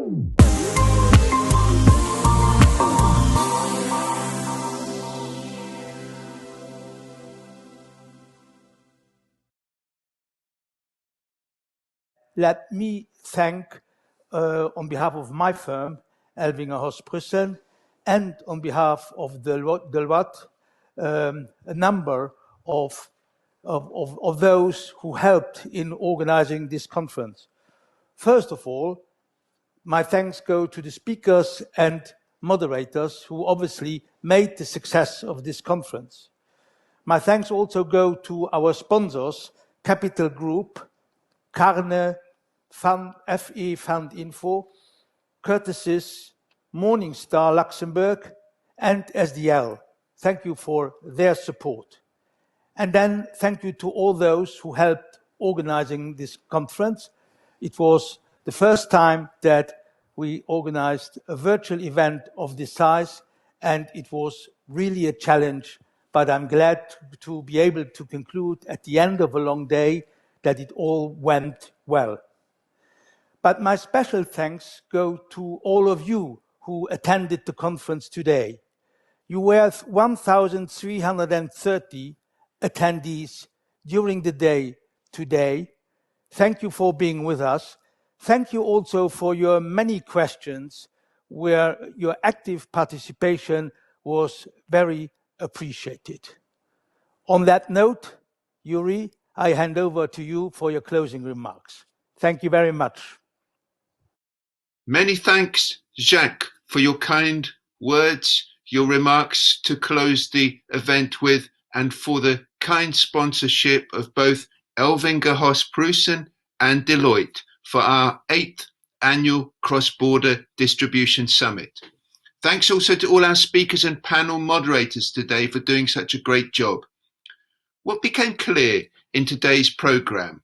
Let me thank, on behalf of my firm, Elvinger Prussen, and on behalf of Deloitte, a number of those who helped in organizing this conference. First of all, my thanks go to the speakers and moderators who obviously made the success of this conference. My thanks also go to our sponsors, Capital Group, Carne, FE Fund Info, Curtis's, Morningstar Luxembourg, and SDL. Thank you for their support. And then thank you to all those who helped organizing this conference. It was the first time that we organized a virtual event of this size, and it was really a challenge, but I'm glad to be able to conclude at the end of a long day that it all went well. But my special thanks go to all of you who attended the conference today. You were 1,330 attendees during the day today. Thank you for being with us. Thank you also for your many questions, where your active participation was very appreciated. On that note, Yuri, I hand over to you for your closing remarks. Thank you very much. Many thanks, Jacques, for your kind words, your remarks to close the event with, and for the kind sponsorship of both Elvinger Prussen and Deloitte for our 8th annual Cross-Border Distribution Summit. Thanks also to all our speakers and panel moderators today for doing such a great job. What became clear in today's program,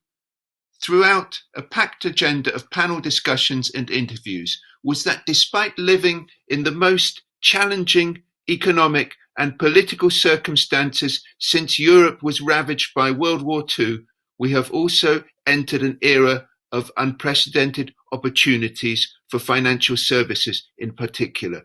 throughout a packed agenda of panel discussions and interviews, was that despite living in the most challenging economic and political circumstances since Europe was ravaged by World War II, we have also entered an era of unprecedented opportunities for financial services in particular.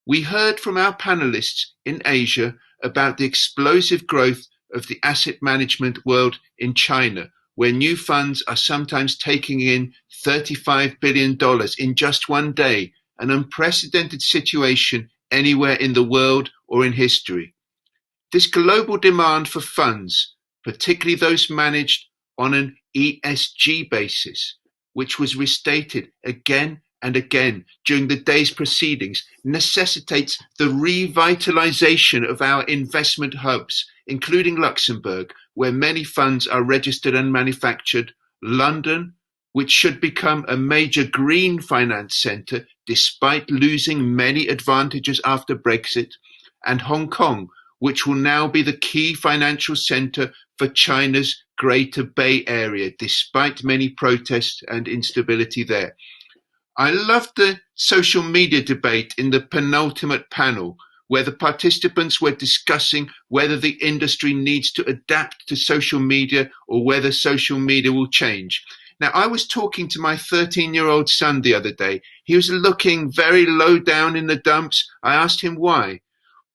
We heard from our panelists in Asia about the explosive growth of the asset management world in China, where new funds are sometimes taking in $35 billion in just one day, an unprecedented situation anywhere in the world or in history. This global demand for funds, particularly those managed on an ESG basis, which was restated again and again during the day's proceedings, necessitates the revitalization of our investment hubs, including Luxembourg, where many funds are registered and manufactured, London, which should become a major green finance center despite losing many advantages after Brexit, and Hong Kong, which will now be the key financial center for China's Greater Bay Area, despite many protests and instability there. I loved the social media debate in the penultimate panel, where the participants were discussing whether the industry needs to adapt to social media or whether social media will change. Now, I was talking to my 13-year-old son the other day. He was looking very low down in the dumps. I asked him why.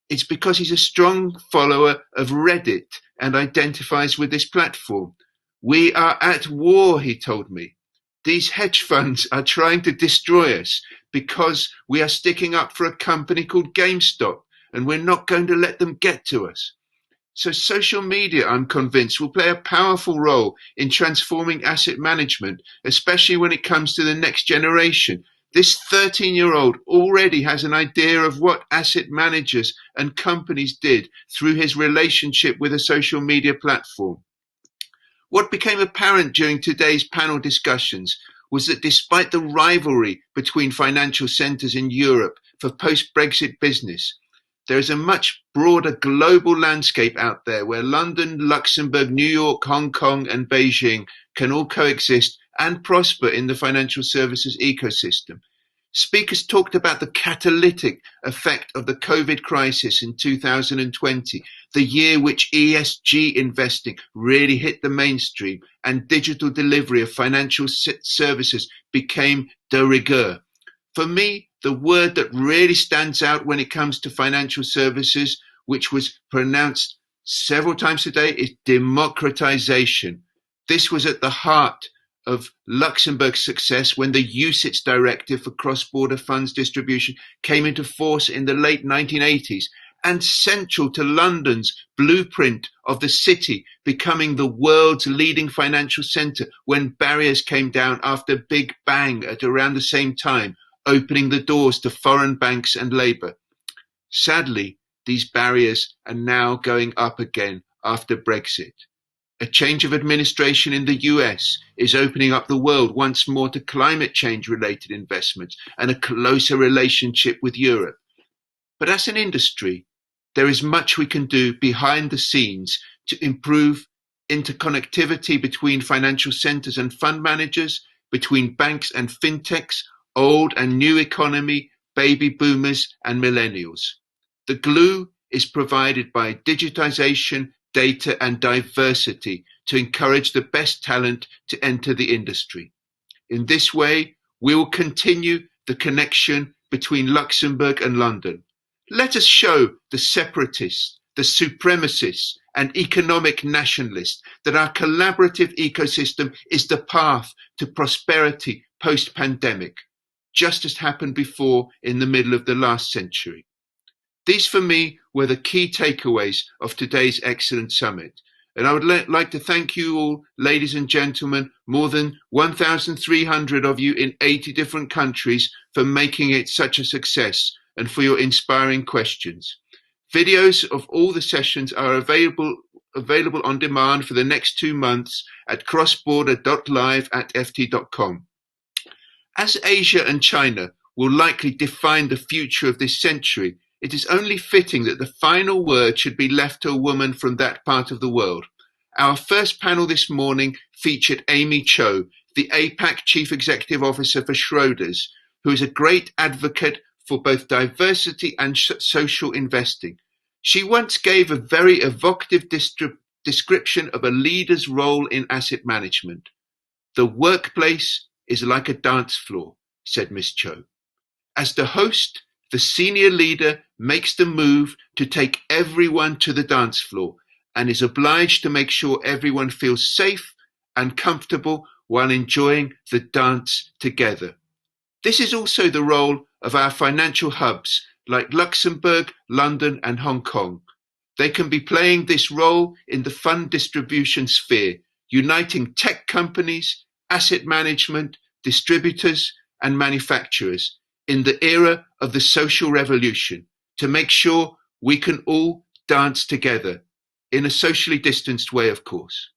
It's because he's a strong follower of Reddit and identifies with this platform. We are at war, he told me. These hedge funds are trying to destroy us because we are sticking up for a company called GameStop, and we're not going to let them get to us. So social media, I'm convinced, will play a powerful role in transforming asset management, especially when it comes to the next generation. This 13-year-old already has an idea of what asset managers and companies did through his relationship with a social media platform. What became apparent during today's panel discussions was that despite the rivalry between financial centres in Europe for post-Brexit business, there is a much broader global landscape out there where London, Luxembourg, New York, Hong Kong and Beijing can all coexist and prosper in the financial services ecosystem. Speakers talked about the catalytic effect of the COVID crisis in 2020, the year which ESG investing really hit the mainstream and digital delivery of financial services became de rigueur. For me, the word that really stands out when it comes to financial services, which was pronounced several times today, is democratization. This was at the heart of Luxembourg's success when the UCITS directive for cross-border funds distribution came into force in the late 1980s, and central to London's blueprint of the city becoming the world's leading financial centre when barriers came down after Big Bang at around the same time, opening the doors to foreign banks and labour. Sadly, these barriers are now going up again after Brexit. A change of administration in the US is opening up the world once more to climate change related investments and a closer relationship with Europe. But as an industry, there is much we can do behind the scenes to improve interconnectivity between financial centres and fund managers, between banks and fintechs, old and new economy, baby boomers and millennials. The glue is provided by digitisation, data and diversity to encourage the best talent to enter the industry. In this way, we will continue the connection between Luxembourg and London. Let us show the separatists, the supremacists and economic nationalists that our collaborative ecosystem is the path to prosperity post-pandemic, just as happened before in the middle of the last century. These for me were the key takeaways of today's excellent summit. And I would like to thank you all, ladies and gentlemen, more than 1,300 of you in 80 different countries for making it such a success and for your inspiring questions. Videos of all the sessions are available on demand for the next 2 months at crossborder.live@ft.com. As Asia and China will likely define the future of this century, it is only fitting that the final word should be left to a woman from that part of the world. Our first panel this morning featured Amy Cho, the APAC Chief Executive Officer for Schroders, who is a great advocate for both diversity and social investing. She once gave a very evocative description of a leader's role in asset management. The workplace is like a dance floor, said Miss Cho. As the host, the senior leader makes the move to take everyone to the dance floor and is obliged to make sure everyone feels safe and comfortable while enjoying the dance together. This is also the role of our financial hubs like Luxembourg, London and Hong Kong. They can be playing this role in the fund distribution sphere, uniting tech companies, asset management, distributors and manufacturers in the era of the social revolution to make sure we can all dance together in a socially distanced way, of course.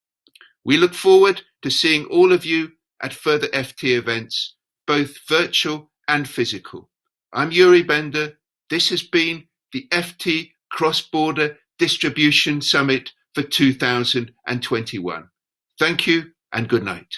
We look forward to seeing all of you at further FT events, both virtual and physical. I'm Yuri Bender. This has been the FT Cross-Border Distribution Summit for 2021. Thank you and good night.